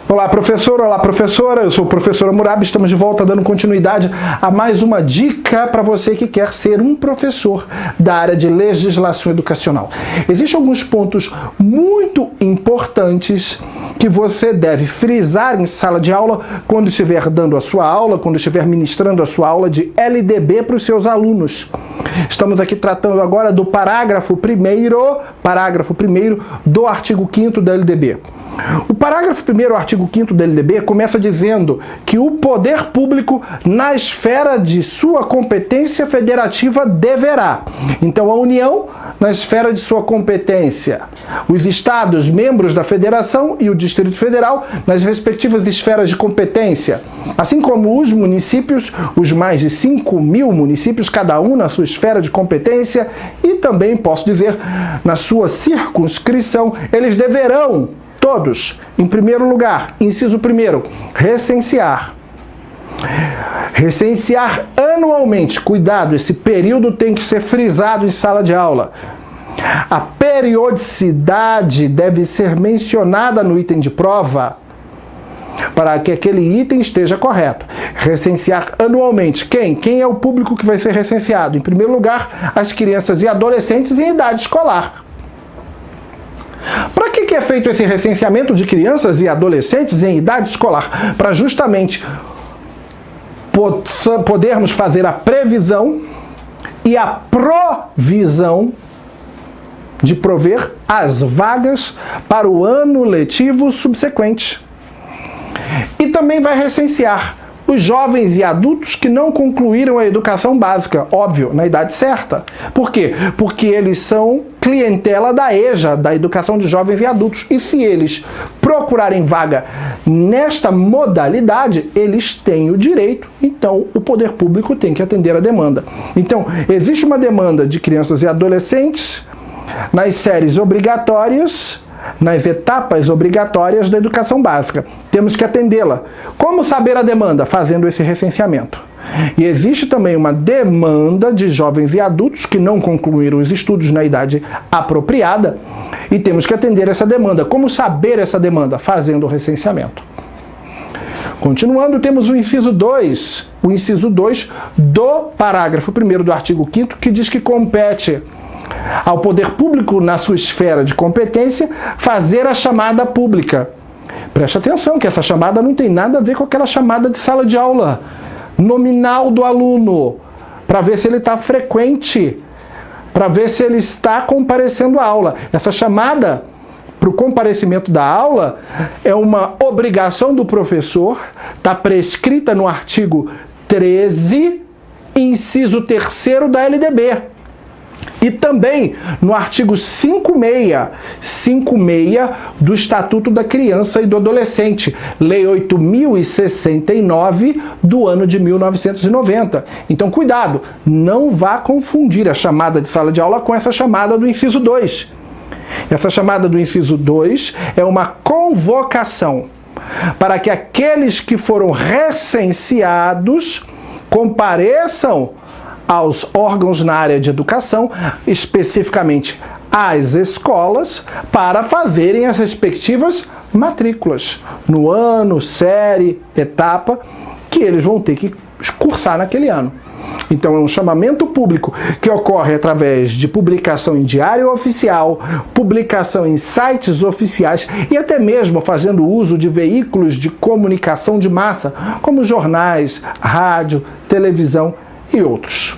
Olá, professor, olá, professora, eu sou o professor Hammurabi, estamos de volta dando continuidade a mais uma dica para você que quer ser um professor da área de legislação educacional. Existem alguns pontos muito importantes que você deve frisar em sala de aula quando estiver dando a sua aula, quando estiver ministrando a sua aula de LDB para os seus alunos. Estamos aqui tratando agora do parágrafo primeiro do artigo 5º da LDB. O parágrafo 1º, artigo 5º da LDB, começa dizendo que o poder público, na esfera de sua competência federativa, deverá. Então, a União, na esfera de sua competência, os estados, membros da federação e o Distrito Federal, nas respectivas esferas de competência, assim como os municípios, os mais de 5.000 municípios, cada um na sua esfera de competência, e também, posso dizer, na sua circunscrição, eles deverão todos, em primeiro lugar, inciso 1º, recensear. Recensear anualmente. Cuidado, esse período tem que ser frisado em sala de aula. A periodicidade deve ser mencionada no item de prova para que aquele item esteja correto. Recensear anualmente. Quem? Quem é o público que vai ser recenseado? Em primeiro lugar, as crianças e adolescentes em idade escolar. Para que é feito esse recenseamento de crianças e adolescentes em idade escolar? Para justamente podermos fazer a previsão e a provisão de prover as vagas para o ano letivo subsequente. E também vai recensear os jovens e adultos que não concluíram a educação básica, óbvio, na idade certa. Por quê? Porque eles são clientela da EJA, da Educação de Jovens e Adultos. E se eles procurarem vaga nesta modalidade, eles têm o direito, então o poder público tem que atender a demanda. Então, existe uma demanda de crianças e adolescentes nas séries obrigatórias, nas etapas obrigatórias da educação básica. Temos que atendê-la. Como saber a demanda? Fazendo esse recenseamento. E existe também uma demanda de jovens e adultos que não concluíram os estudos na idade apropriada e temos que atender essa demanda. Como saber essa demanda? Fazendo o recenseamento. Continuando, temos o inciso 2. O inciso 2 do parágrafo 1º do artigo 5º, que diz que compete ao poder público, na sua esfera de competência, fazer a chamada pública. Preste atenção que essa chamada não tem nada a ver com aquela chamada de sala de aula nominal do aluno, para ver se ele está frequente, para ver se ele está comparecendo à aula. Essa chamada para o comparecimento da aula é uma obrigação do professor, está prescrita no artigo 13, inciso 3º da LDB. E também no artigo 56 do Estatuto da Criança e do Adolescente, Lei 8.069 do ano de 1990. Então, cuidado, não vá confundir a chamada de sala de aula com essa chamada do inciso 2. Essa chamada do inciso 2 é uma convocação para que aqueles que foram recenseados compareçam aos órgãos na área de educação, especificamente às escolas, para fazerem as respectivas matrículas no ano, série, etapa, que eles vão ter que cursar naquele ano. Então é um chamamento público que ocorre através de publicação em diário oficial, publicação em sites oficiais e até mesmo fazendo uso de veículos de comunicação de massa, como jornais, rádio, televisão e outros.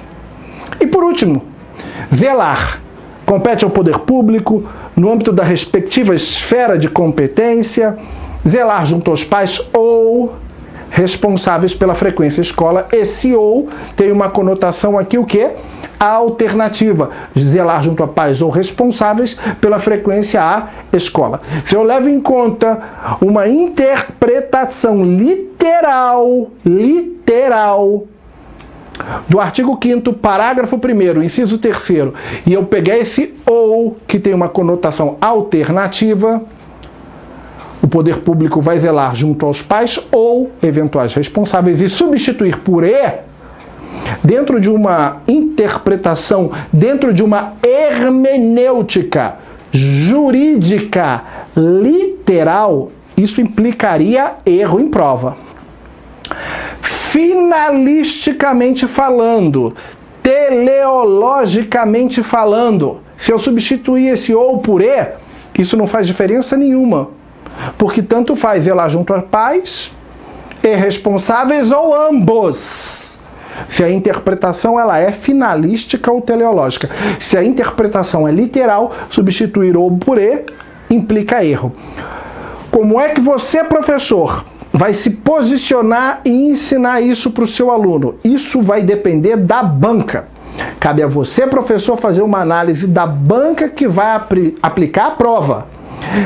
E por último, velar. Compete ao poder público, no âmbito da respectiva esfera de competência, zelar junto aos pais ou responsáveis pela frequência à escola. Esse ou tem uma conotação aqui, o quê? Alternativa. Zelar junto a pais ou responsáveis pela frequência à escola. Se eu levo em conta uma interpretação literal do artigo 5º, parágrafo 1º, inciso 3º, e eu pegar esse ou, que tem uma conotação alternativa, o poder público vai zelar junto aos pais ou eventuais responsáveis e substituir por e, dentro de uma interpretação, dentro de uma hermenêutica jurídica literal, Isso implicaria erro em prova. Finalisticamente falando, teleologicamente falando, se eu substituir esse ou por e, isso não faz diferença nenhuma. Porque tanto faz eu lá junto a pais, e responsáveis ou ambos. Se a interpretação ela é finalística ou teleológica. Se a interpretação é literal, substituir ou por e implica erro. Como é que você, professor, vai se posicionar e ensinar isso para o seu aluno? Isso vai depender da banca. Cabe a você, professor, fazer uma análise da banca que vai aplicar a prova.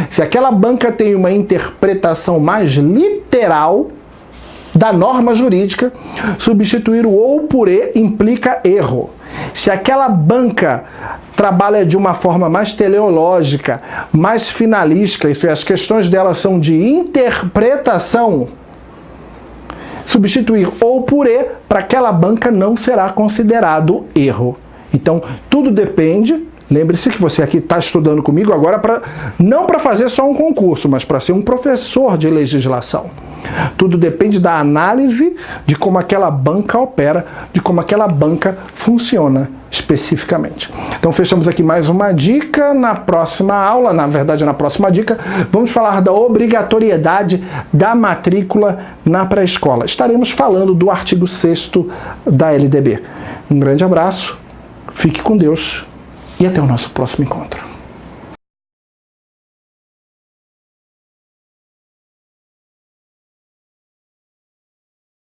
Se aquela banca tem uma interpretação mais literal da norma jurídica, substituir o ou por e implica erro. Se aquela banca trabalha de uma forma mais teleológica, mais finalística, isso é, as questões dela são de interpretação, substituir ou por e para aquela banca não será considerado erro. Então, tudo depende. Lembre-se que você aqui está estudando comigo agora não para fazer só um concurso, mas para ser um professor de legislação. Tudo depende da análise de como aquela banca opera, de como aquela banca funciona especificamente. Então fechamos aqui mais uma dica. Na próxima aula, na verdade na próxima dica, vamos falar da obrigatoriedade da matrícula na pré-escola. Estaremos falando do artigo 6º da LDB. Um grande abraço, fique com Deus e até o nosso próximo encontro.